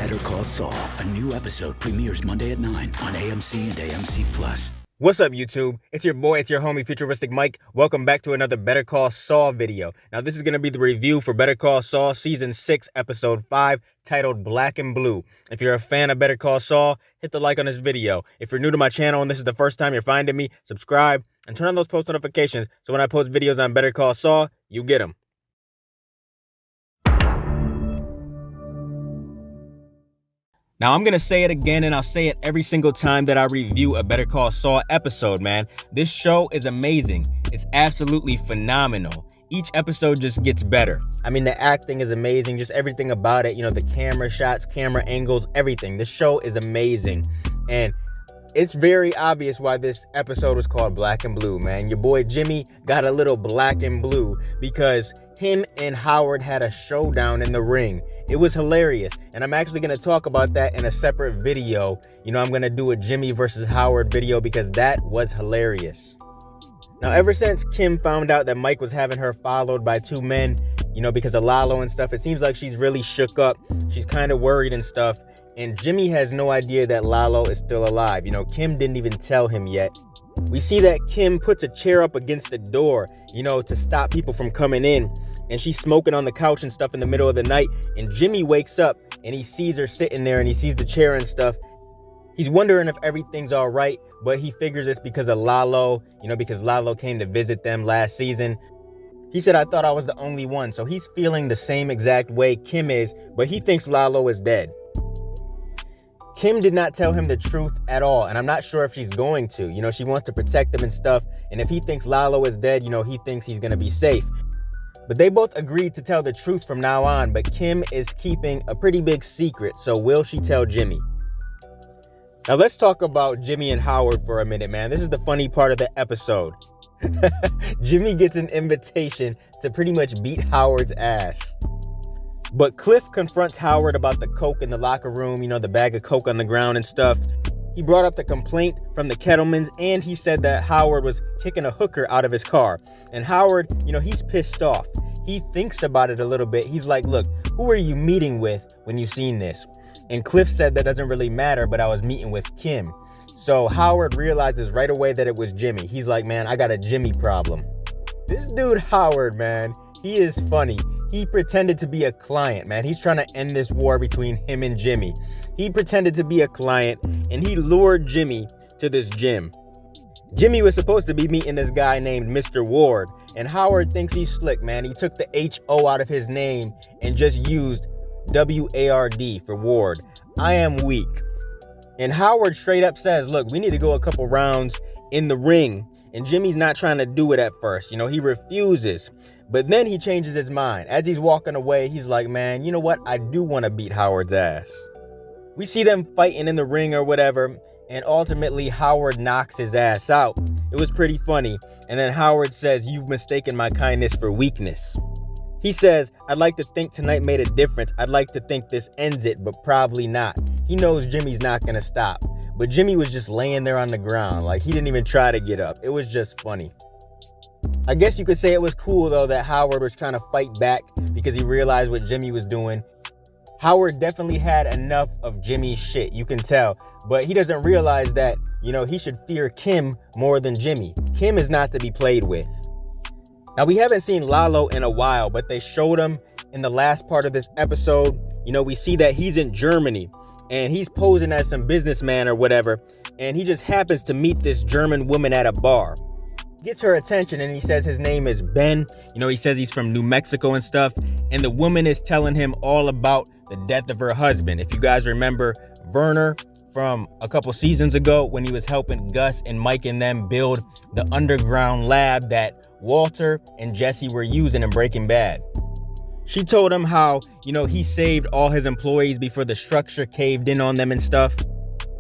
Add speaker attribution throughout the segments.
Speaker 1: Better Call Saul, a new episode premieres Monday at 9 on AMC and AMC+.
Speaker 2: What's up, YouTube? It's your boy, it's your homie, Futuristic Mike. Welcome back to another Better Call Saul video. Now, this is going to be the review for Better Call Saul Season 6, Episode 5, titled Black and Blue. If you're a fan of Better Call Saul, hit the like on this video. If you're new to my channel and this is the first time you're finding me, subscribe and turn on those post notifications so when I post videos on Better Call Saul, you get them. Now, I'm going to say it again, and I'll say it every single time that I review a Better Call Saul episode, man. This show is amazing. It's absolutely phenomenal. Each episode just gets better. I mean, the acting is amazing, just everything about it. You know, the camera shots, camera angles, everything. This show is amazing. And it's very obvious why this episode was called Black and Blue, man. Your boy Jimmy got a little black and blue because him and Howard had a showdown in the ring. It was hilarious, and I'm actually going to talk about that in a separate video. You know, I'm going to do a Jimmy versus Howard video because that was hilarious. Now, ever since Kim found out that Mike was having her followed by two men, you know, because of Lalo and stuff, it seems like she's really shook up. She's kind of worried and stuff, and Jimmy has no idea that Lalo is still alive. You know, Kim didn't even tell him yet. We see that Kim puts a chair up against the door, you know, to stop people from coming in. And she's smoking on the couch and stuff in the middle of the night. And Jimmy wakes up and he sees her sitting there and he sees the chair and stuff. He's wondering if everything's all right, but he figures it's because of Lalo, you know, because Lalo came to visit them last season. He said, I thought I was the only one. So he's feeling the same exact way Kim is, but he thinks Lalo is dead. Kim did not tell him the truth at all, and I'm not sure if she's going to. You know, she wants to protect him and stuff, and if he thinks Lalo is dead, you know, he thinks he's going to be safe. But they both agreed to tell the truth from now on, but Kim is keeping a pretty big secret, so will she tell Jimmy? Now let's talk about Jimmy and Howard for a minute, man. This is the funny part of the episode. Jimmy gets an invitation to pretty much beat Howard's ass. But Cliff confronts Howard about the coke in the locker room, you know, the bag of coke on the ground and stuff. He brought up the complaint from the Kettlemans, and he said that Howard was kicking a hooker out of his car. And Howard, you know, he's pissed off. He thinks about it a little bit. He's like, look, who are you meeting with when you seen this? And Cliff said that doesn't really matter, but I was meeting with Kim. So Howard realizes right away that it was Jimmy. He's like, man, I got a Jimmy problem. This dude Howard, man, he is funny. He pretended to be a client, man. He's trying to end this war between him and Jimmy. He pretended to be a client, and he lured Jimmy to this gym. Jimmy was supposed to be meeting this guy named Mr. Ward, and Howard thinks he's slick, man. He took the H-O out of his name and just used W-A-R-D for Ward. I am weak. And Howard straight up says, look, we need to go a couple rounds in the ring. And Jimmy's not trying to do it at first. You know, he refuses. But then he changes his mind. As he's walking away, he's like, man, you know what? I do want to beat Howard's ass. We see them fighting in the ring or whatever. And ultimately, Howard knocks his ass out. It was pretty funny. And then Howard says, you've mistaken my kindness for weakness. He says, I'd like to think tonight made a difference. I'd like to think this ends it, but probably not. He knows Jimmy's not going to stop. But Jimmy was just laying there on the ground. Like, he didn't even try to get up. It was just funny. I guess you could say it was cool, though, that Howard was trying to fight back because he realized what Jimmy was doing. Howard definitely had enough of Jimmy's shit, you can tell. But he doesn't realize that, you know, he should fear Kim more than Jimmy. Kim is not to be played with. Now, we haven't seen Lalo in a while, but they showed him in the last part of this episode. You know, we see that he's in Germany, and he's posing as some businessman or whatever, and he just happens to meet this German woman at a bar. Gets her attention, and he says his name is Ben. You know, he says he's from New Mexico and stuff, and the woman is telling him all about the death of her husband. If you guys remember Werner from a couple seasons ago when he was helping Gus and Mike and them build the underground lab that Walter and Jesse were using in Breaking Bad. She told him how, you know, he saved all his employees before the structure caved in on them and stuff.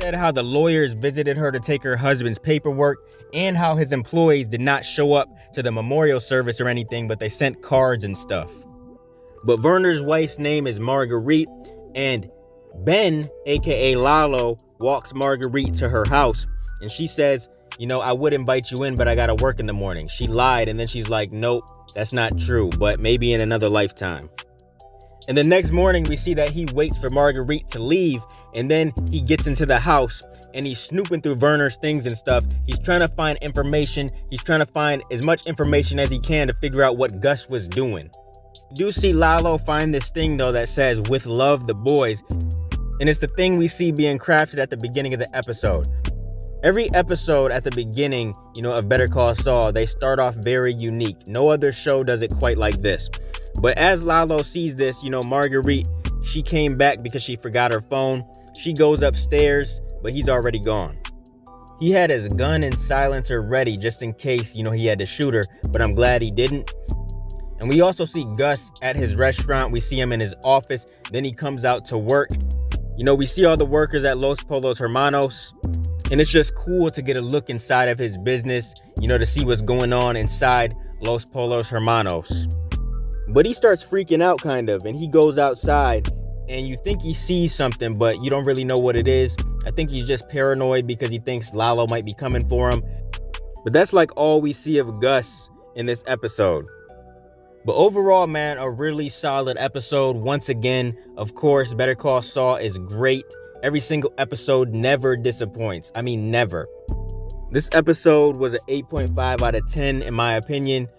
Speaker 2: Said how the lawyers visited her to take her husband's paperwork and how his employees did not show up to the memorial service or anything, but they sent cards and stuff. But Werner's wife's name is Marguerite, and Ben, aka Lalo, walks Marguerite to her house, and she says, you know, I would invite you in, but I gotta work in the morning. She lied, and then she's like, nope, that's not true, but maybe in another lifetime. And the next morning, we see that he waits for Marguerite to leave, and then he gets into the house and he's snooping through Werner's things and stuff. He's trying to find information. He's trying to find as much information as he can to figure out what Gus was doing. We do see Lalo find this thing, though, that says, "With love, the boys." And it's the thing we see being crafted at the beginning of the episode. Every episode at the beginning, of Better Call Saul, they start off very unique. No other show does it quite like this. But as Lalo sees this, Marguerite, she came back because she forgot her phone. She goes upstairs, but he's already gone. He had his gun and silencer ready just in case, he had to shoot her, but I'm glad he didn't. And we also see Gus at his restaurant. We see him in his office. Then he comes out to work. We see all the workers at Los Pollos Hermanos. And it's just cool to get a look inside of his business, to see what's going on inside Los Pollos Hermanos. But he starts freaking out kind of, and he goes outside and you think he sees something, but you don't really know what it is. I think he's just paranoid because he thinks Lalo might be coming for him. But that's like all we see of Gus in this episode. But overall, man, a really solid episode. Once again, of course, Better Call Saul is great. Every single episode never disappoints. I mean, never. This episode was an 8.5 out of 10 in my opinion.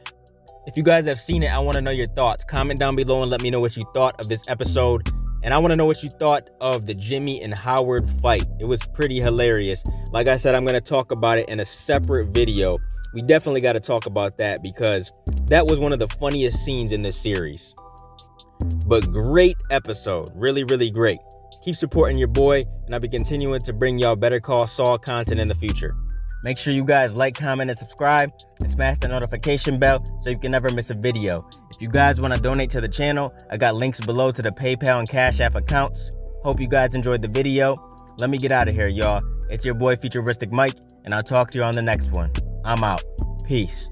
Speaker 2: If you guys have seen it, I want to know your thoughts. Comment down below and let me know what you thought of this episode. And I want to know what you thought of the Jimmy and Howard fight. It was pretty hilarious. Like I said, I'm going to talk about it in a separate video. We definitely got to talk about that because that was one of the funniest scenes in this series. But great episode. Really, really great. Keep supporting your boy, and I'll be continuing to bring y'all Better Call Saul content in the future. Make sure you guys like, comment, and subscribe, and smash the notification bell so you can never miss a video. If you guys want to donate to the channel, I got links below to the PayPal and Cash App accounts. Hope you guys enjoyed the video. Let me get out of here, y'all. It's your boy FuturisticMike, and I'll talk to you on the next one. I'm out. Peace.